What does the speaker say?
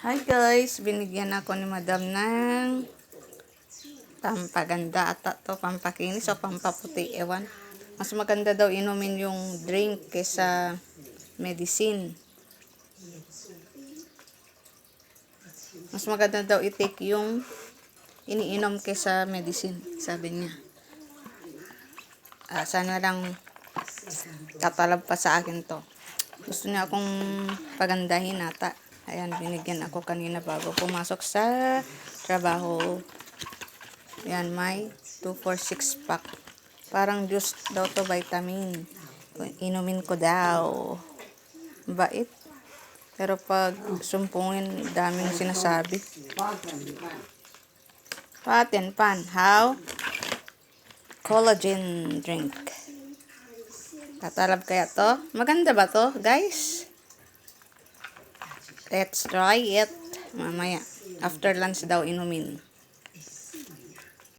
Hi guys, binigyan ako ni madam ng pampaganda ata to, pampakinis o pampaputi, ewan. Mas maganda daw inumin yung drink kesa medicine. Mas maganda daw i-take yung iniinom kesa medicine, sabi niya. Sana lang tatalab pa sa akin to. Gusto niya akong pagandahin ata. Ayan, binigyan ako kanina bago pumasok sa trabaho. Ayan, may 2 for 6 pack. Parang juice daw to, vitamin. Inumin ko daw. Bait. Pero pag sumpungin, daming sinasabi. Pot and pan. How? Collagen drink. Tatalab kaya to? Maganda ba to, guys? Let's try it. Mamaya. After lunch daw inumin.